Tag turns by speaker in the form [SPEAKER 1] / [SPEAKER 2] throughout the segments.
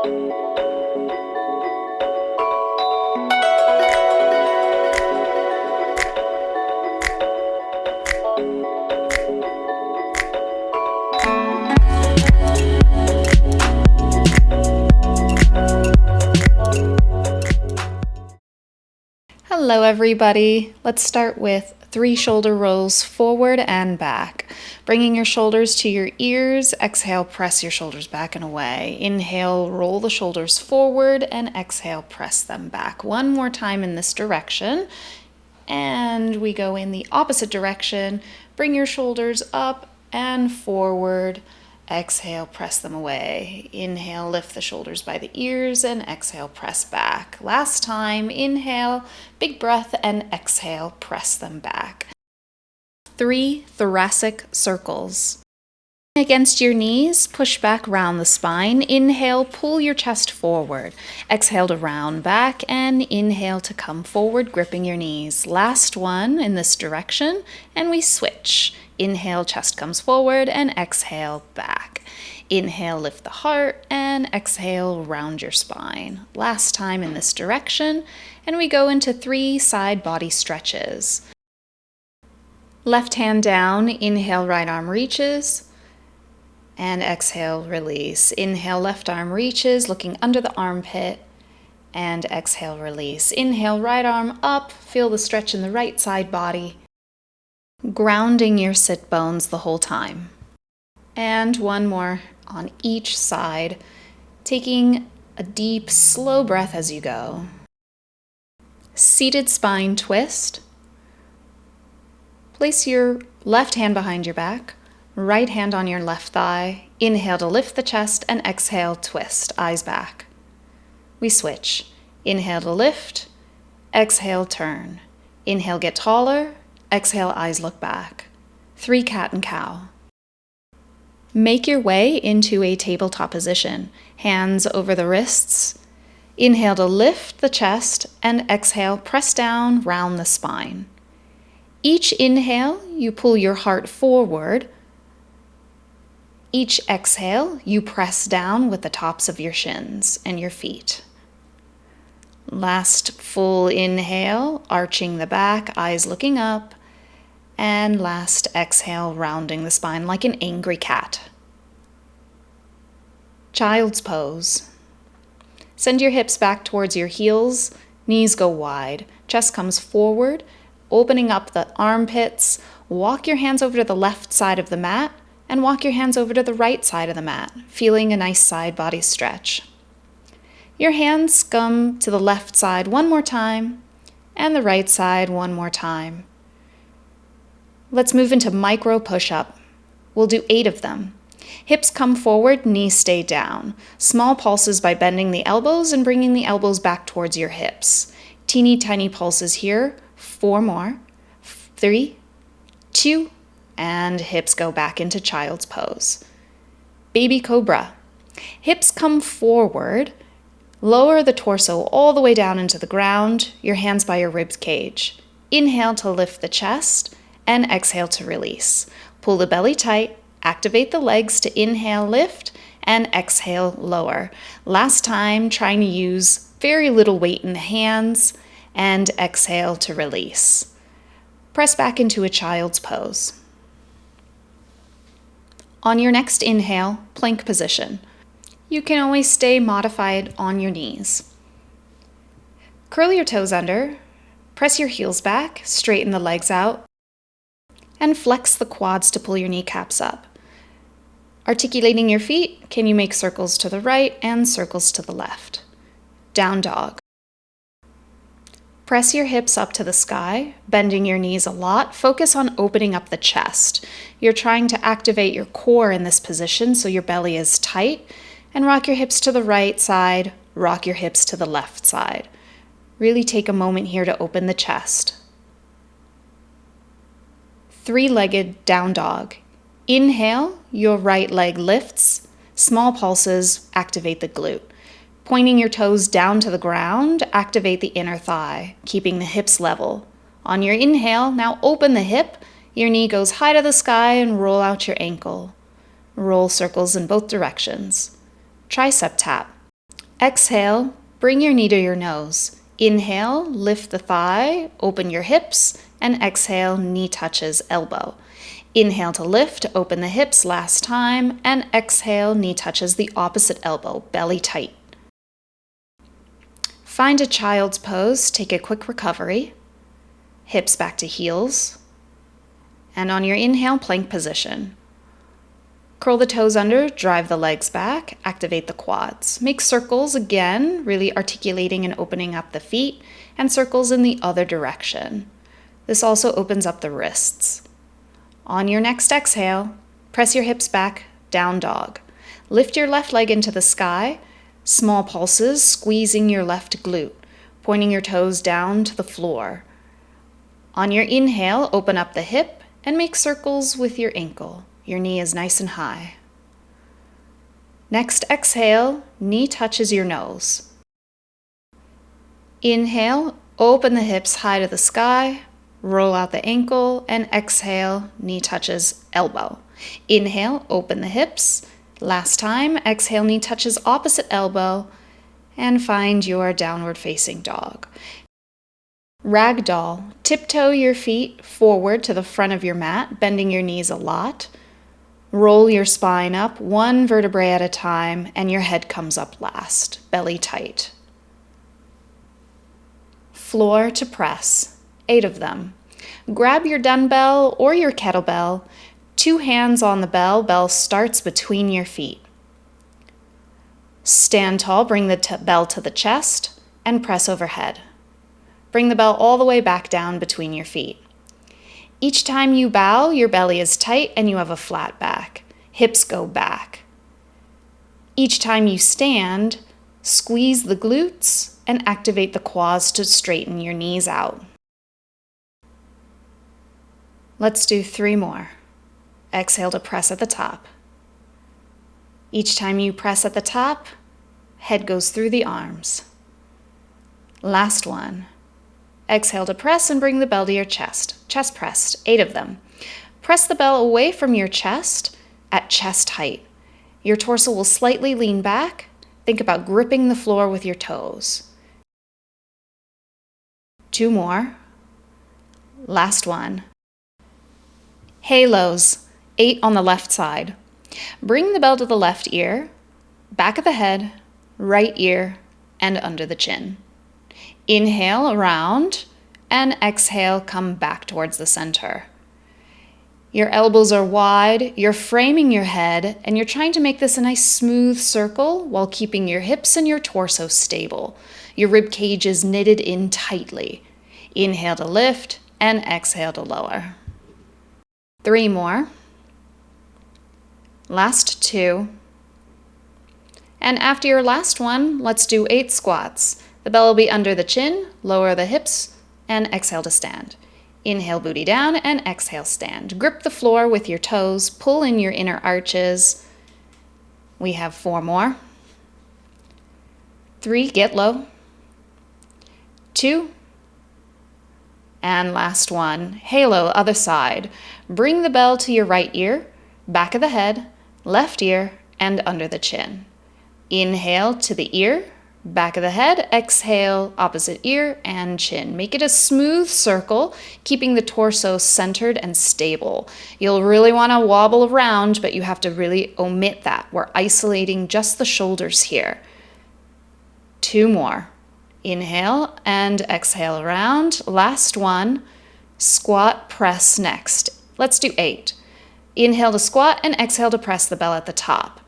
[SPEAKER 1] Hello everybody. Let's start with 3 shoulder rolls forward and back. Bringing your shoulders to your ears, exhale, press your shoulders back and away. Inhale, roll the shoulders forward, and exhale, press them back. One more time in this direction. And we go in the opposite direction. Bring your shoulders up and forward. Exhale, press them away. Inhale, lift the shoulders by the ears, and exhale, press back. Last time, inhale, big breath, and exhale, press them back. 3 thoracic circles. Against your knees, push back, round the spine. Inhale, pull your chest forward. Exhale to round back, and inhale to come forward, gripping your knees. Last one in this direction, and we switch. Inhale, chest comes forward, and exhale, back. Inhale, lift the heart, and exhale, round your spine. Last time in this direction, and we go into 3 side body stretches. Left hand down, inhale, right arm reaches, and exhale, release. Inhale, left arm reaches, looking under the armpit, and exhale, release. Inhale, right arm up, feel the stretch in the right side body, grounding your sit bones the whole time. And one more on each side, taking a deep, slow breath as you go. Seated spine twist. Place your left hand behind your back, right hand on your left thigh. Inhale to lift the chest, and exhale, twist, eyes back. We switch. Inhale to lift, exhale, turn. Inhale, get taller. Exhale, eyes look back. 3 cat and cow. Make your way into a tabletop position. Hands over the wrists. Inhale to lift the chest, and exhale, press down, round the spine. Each inhale, you pull your heart forward. Each exhale, you press down with the tops of your shins and your feet. Last full inhale, arching the back, eyes looking up. And last exhale, rounding the spine like an angry cat. Child's pose. Send your hips back towards your heels, knees go wide, chest comes forward, opening up the armpits. Walk your hands over to the left side of the mat, and walk your hands over to the right side of the mat, feeling a nice side body stretch. Your hands come to the left side one more time, and the right side one more time. Let's move into micro push-up. We'll do 8 of them. Hips come forward, knees stay down. Small pulses by bending the elbows and bringing the elbows back towards your hips. Teeny tiny pulses here. 4 more. 3, 2, and hips go back into child's pose. Baby cobra. Hips come forward. Lower the torso all the way down into the ground. Your hands by your rib cage. Inhale to lift the chest, and exhale to release. Pull the belly tight, activate the legs to inhale, lift, and exhale, lower. Last time, trying to use very little weight in the hands, and exhale to release. Press back into a child's pose. On your next inhale, plank position. You can always stay modified on your knees. Curl your toes under, press your heels back, straighten the legs out, and flex the quads to pull your kneecaps up. Articulating your feet, can you make circles to the right and circles to the left? Down dog. Press your hips up to the sky, bending your knees a lot. Focus on opening up the chest. You're trying to activate your core in this position so your belly is tight, and rock your hips to the right side, rock your hips to the left side. Really take a moment here to open the chest. 3-legged down dog. Inhale, your right leg lifts. Small pulses activate the glute. Pointing your toes down to the ground, activate the inner thigh, keeping the hips level. On your inhale, now open the hip. Your knee goes high to the sky and roll out your ankle. Roll circles in both directions. Tricep tap. Exhale, bring your knee to your nose. Inhale, lift the thigh, open your hips, and exhale, knee touches elbow. Inhale to lift, open the hips last time, and exhale, knee touches the opposite elbow, belly tight. Find a child's pose, take a quick recovery, hips back to heels, and on your inhale, plank position. Curl the toes under, drive the legs back, activate the quads. Make circles again, really articulating and opening up the feet, and circles in the other direction. This also opens up the wrists. On your next exhale, press your hips back, down dog. Lift your left leg into the sky, small pulses, squeezing your left glute, pointing your toes down to the floor. On your inhale, open up the hip and make circles with your ankle. Your knee is nice and high. Next exhale, knee touches your nose. Inhale, open the hips high to the sky, roll out the ankle, and exhale, knee touches elbow. Inhale, open the hips. Last time, exhale, knee touches opposite elbow, and find your downward facing dog. Ragdoll, tiptoe your feet forward to the front of your mat, bending your knees a lot. Roll your spine up one vertebrae at a time, and your head comes up last, belly tight. Floor to press, 8 of them. Grab your dumbbell or your kettlebell, 2 hands on the bell, bell starts between your feet. Stand tall, bring the bell to the chest, and press overhead. Bring the bell all the way back down between your feet. Each time you bow, your belly is tight and you have a flat back. Hips go back. Each time you stand, squeeze the glutes and activate the quads to straighten your knees out. Let's do 3 more. Exhale to press at the top. Each time you press at the top, head goes through the arms. Last one. Exhale to press and bring the bell to your chest. Chest pressed, 8 of them. Press the bell away from your chest at chest height. Your torso will slightly lean back. Think about gripping the floor with your toes. 2 more. Last one. Halos, 8 on the left side. Bring the bell to the left ear, back of the head, right ear, and under the chin. Inhale around, and exhale, come back towards the center. Your elbows are wide, you're framing your head, and you're trying to make this a nice smooth circle while keeping your hips and your torso stable. Your rib cage is knitted in tightly. Inhale to lift, and exhale to lower. 3 more. Last 2. And after your last one, let's do 8 squats. The bell will be under the chin, lower the hips, and exhale to stand. Inhale, booty down, and exhale, stand. Grip the floor with your toes, pull in your inner arches. We have 4 more. 3, get low. 2, and last one, halo, other side. Bring the bell to your right ear, back of the head, left ear, and under the chin. Inhale to the ear, back of the head, exhale, opposite ear and chin. Make it a smooth circle, keeping the torso centered and stable. You'll really want to wobble around, but you have to really omit that. We're isolating just the shoulders here. 2 more. Inhale and exhale around. Last one, squat, press next. Let's do 8. Inhale to squat and exhale to press the bell at the top.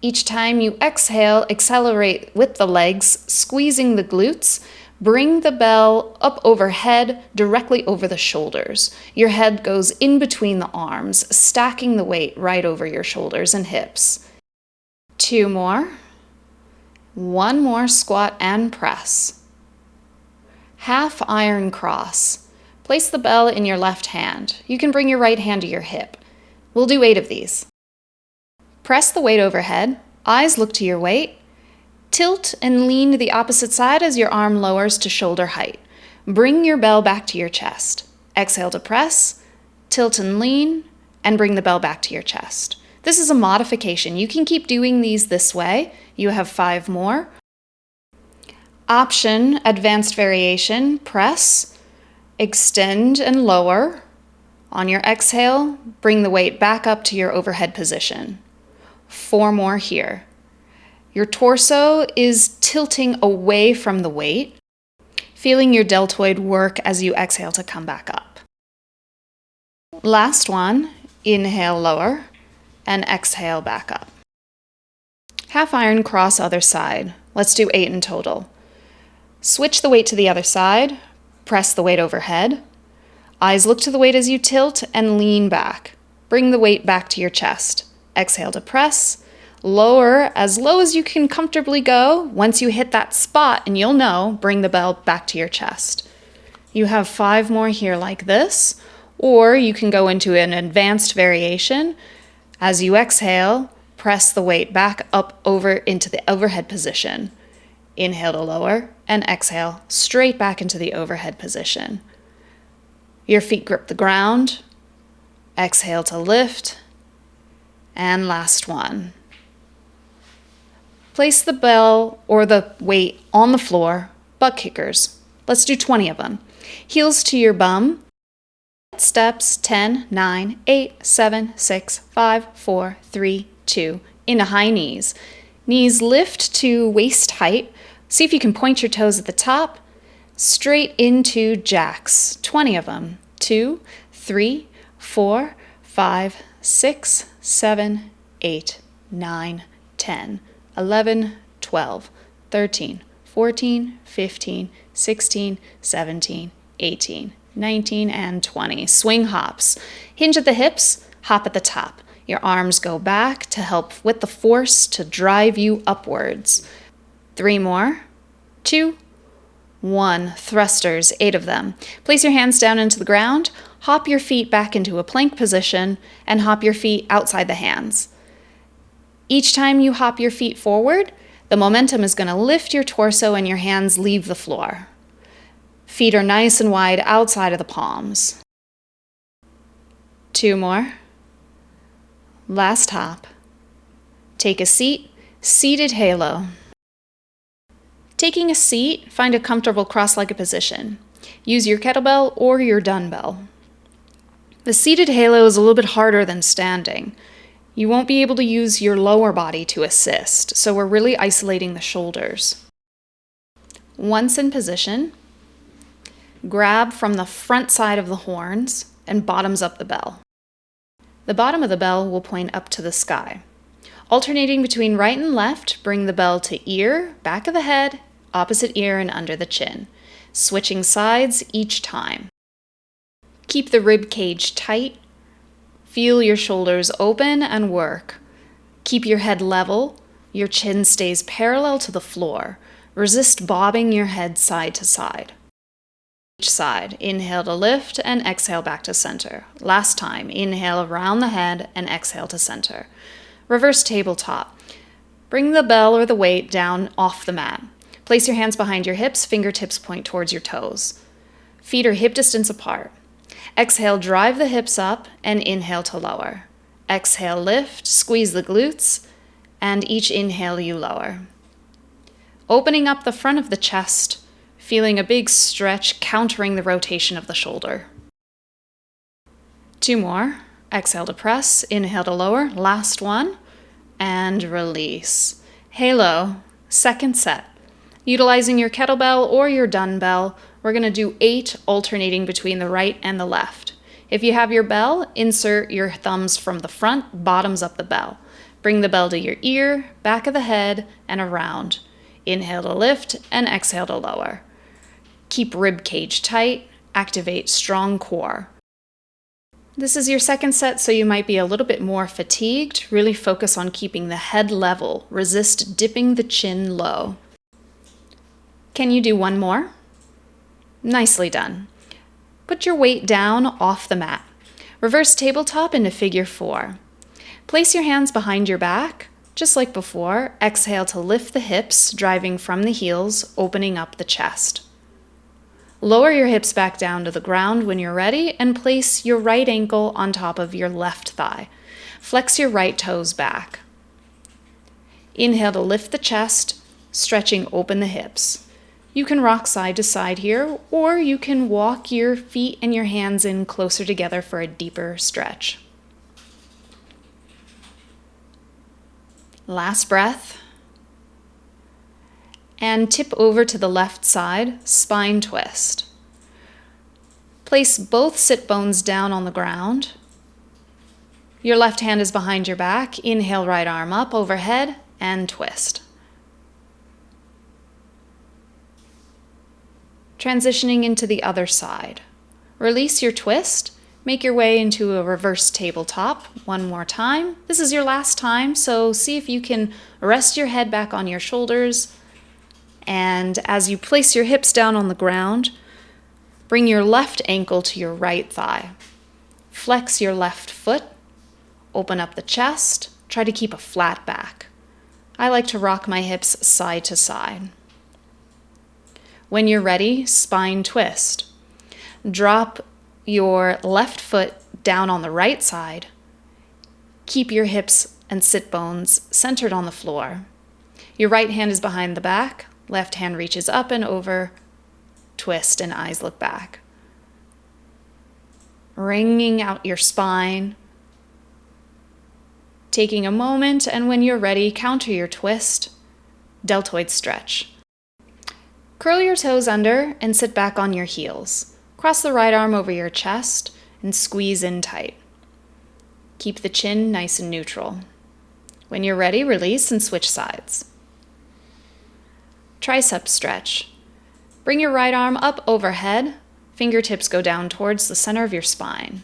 [SPEAKER 1] Each time you exhale, accelerate with the legs, squeezing the glutes. Bring the bell up overhead, directly over the shoulders. Your head goes in between the arms, stacking the weight right over your shoulders and hips. 2 more. 1 more squat and press. Half iron cross. Place the bell in your left hand. You can bring your right hand to your hip. We'll do 8 of these. Press the weight overhead. Eyes look to your weight. Tilt and lean to the opposite side as your arm lowers to shoulder height. Bring your bell back to your chest. Exhale to press, tilt and lean, and bring the bell back to your chest. This is a modification. You can keep doing these this way. You have 5 more. Option, advanced variation, press, extend and lower. On your exhale, bring the weight back up to your overhead position. 4 more here. Your torso is tilting away from the weight, feeling your deltoid work as you exhale to come back up. Last one, inhale lower and exhale back up. Half iron cross other side. Let's do 8 in total. Switch the weight to the other side, press the weight overhead. Eyes look to the weight as you tilt and lean back. Bring the weight back to your chest. Exhale to press. Lower as low as you can comfortably go. Once you hit that spot, and you'll know, bring the bell back to your chest. You have 5 more here like this, or you can go into an advanced variation. As you exhale, press the weight back up over into the overhead position. Inhale to lower and exhale straight back into the overhead position. Your feet grip the ground. Exhale to lift. And last one. Place the bell or the weight on the floor, butt kickers. Let's do 20 of them. Heels to your bum. Steps 10, 9, 8, 7, 6, 5, 4, 3, 2. Into high knees. Knees lift to waist height. See if you can point your toes at the top. Straight into jacks. 20 of them. 2, 3, 4, 5, 6, 7, 8, 9, 10. 11, 12, 13, 14, 15, 16, 17, 18, 19, and 20. Swing hops. Hinge at the hips, hop at the top. Your arms go back to help with the force to drive you upwards. 3 more. 2, 1. Thrusters, 8 of them. Place your hands down into the ground, hop your feet back into a plank position, and hop your feet outside the hands. Each time you hop your feet forward, the momentum is going to lift your torso and your hands leave the floor. Feet are nice and wide outside of the palms. 2 more. Last hop. Take a seat, seated halo. Taking a seat, find a comfortable cross-legged position. Use your kettlebell or your dumbbell. The seated halo is a little bit harder than standing. You won't be able to use your lower body to assist, so we're really isolating the shoulders. Once in position, grab from the front side of the horns and bottoms up the bell. The bottom of the bell will point up to the sky. Alternating between right and left, bring the bell to ear, back of the head, opposite ear, and under the chin. Switching sides each time. Keep the rib cage tight. Feel your shoulders open and work. Keep your head level. Your chin stays parallel to the floor. Resist bobbing your head side to side. Each side, inhale to lift and exhale back to center. Last time, inhale around the head and exhale to center. Reverse tabletop. Bring the bell or the weight down off the mat. Place your hands behind your hips, fingertips point towards your toes. Feet are hip distance apart. Exhale, drive the hips up, and inhale to lower. Exhale, lift, squeeze the glutes, and each inhale you lower. Opening up the front of the chest, feeling a big stretch countering the rotation of the shoulder. 2 more. Exhale to press, inhale to lower, last one, and release. Halo, second set. Utilizing your kettlebell or your dumbbell, we're going to do 8 alternating between the right and the left. If you have your bell, insert your thumbs from the front, bottoms up the bell. Bring the bell to your ear, back of the head, and around. Inhale to lift and exhale to lower. Keep rib cage tight, activate strong core. This is your second set, so you might be a little bit more fatigued. Really focus on keeping the head level. Resist dipping the chin low. Can you do 1 more? Nicely done. Put your weight down off the mat. Reverse tabletop into figure 4. Place your hands behind your back, just like before. Exhale to lift the hips, driving from the heels, opening up the chest. Lower your hips back down to the ground when you're ready and place your right ankle on top of your left thigh. Flex your right toes back. Inhale to lift the chest, stretching open the hips. You can rock side to side here, or you can walk your feet and your hands in closer together for a deeper stretch. Last breath. And tip over to the left side, spine twist. Place both sit bones down on the ground. Your left hand is behind your back. Inhale, right arm up overhead and twist. Transitioning into the other side. Release your twist. Make your way into a reverse tabletop one more time. This is your last time, so see if you can rest your head back on your shoulders. And as you place your hips down on the ground, bring your left ankle to your right thigh. Flex your left foot. Open up the chest. Try to keep a flat back. I like to rock my hips side to side. When you're ready, spine twist. Drop your left foot down on the right side. Keep your hips and sit bones centered on the floor. Your right hand is behind the back. Left hand reaches up and over. Twist and eyes look back. Wringing out your spine. Taking a moment, and when you're ready, counter your twist. Deltoid stretch. Curl your toes under and sit back on your heels. Cross the right arm over your chest and squeeze in tight. Keep the chin nice and neutral. When you're ready, release and switch sides. Tricep stretch. Bring your right arm up overhead. Fingertips go down towards the center of your spine.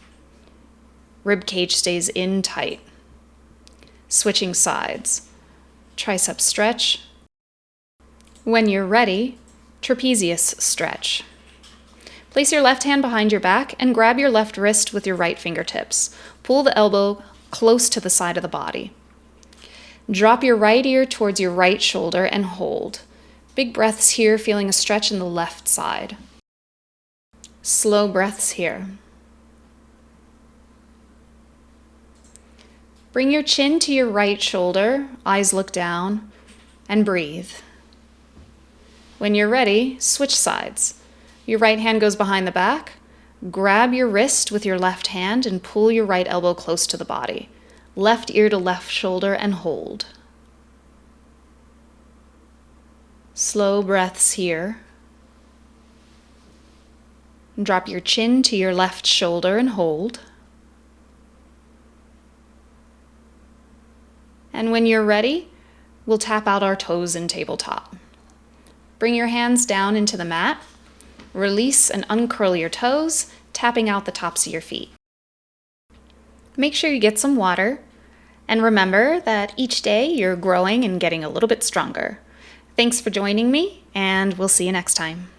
[SPEAKER 1] Rib cage stays in tight. Switching sides. Tricep stretch. When you're ready, trapezius stretch. Place your left hand behind your back and grab your left wrist with your right fingertips. Pull the elbow close to the side of the body. Drop your right ear towards your right shoulder and hold. Big breaths here, feeling a stretch in the left side. Slow breaths here. Bring your chin to your right shoulder, eyes look down, and breathe. When you're ready, switch sides. Your right hand goes behind the back. Grab your wrist with your left hand and pull your right elbow close to the body. Left ear to left shoulder and hold. Slow breaths here. Drop your chin to your left shoulder and hold. And when you're ready, we'll tap out our toes in tabletop. Bring your hands down into the mat. Release and uncurl your toes, tapping out the tops of your feet. Make sure you get some water, and remember that each day you're growing and getting a little bit stronger. Thanks for joining me, and we'll see you next time.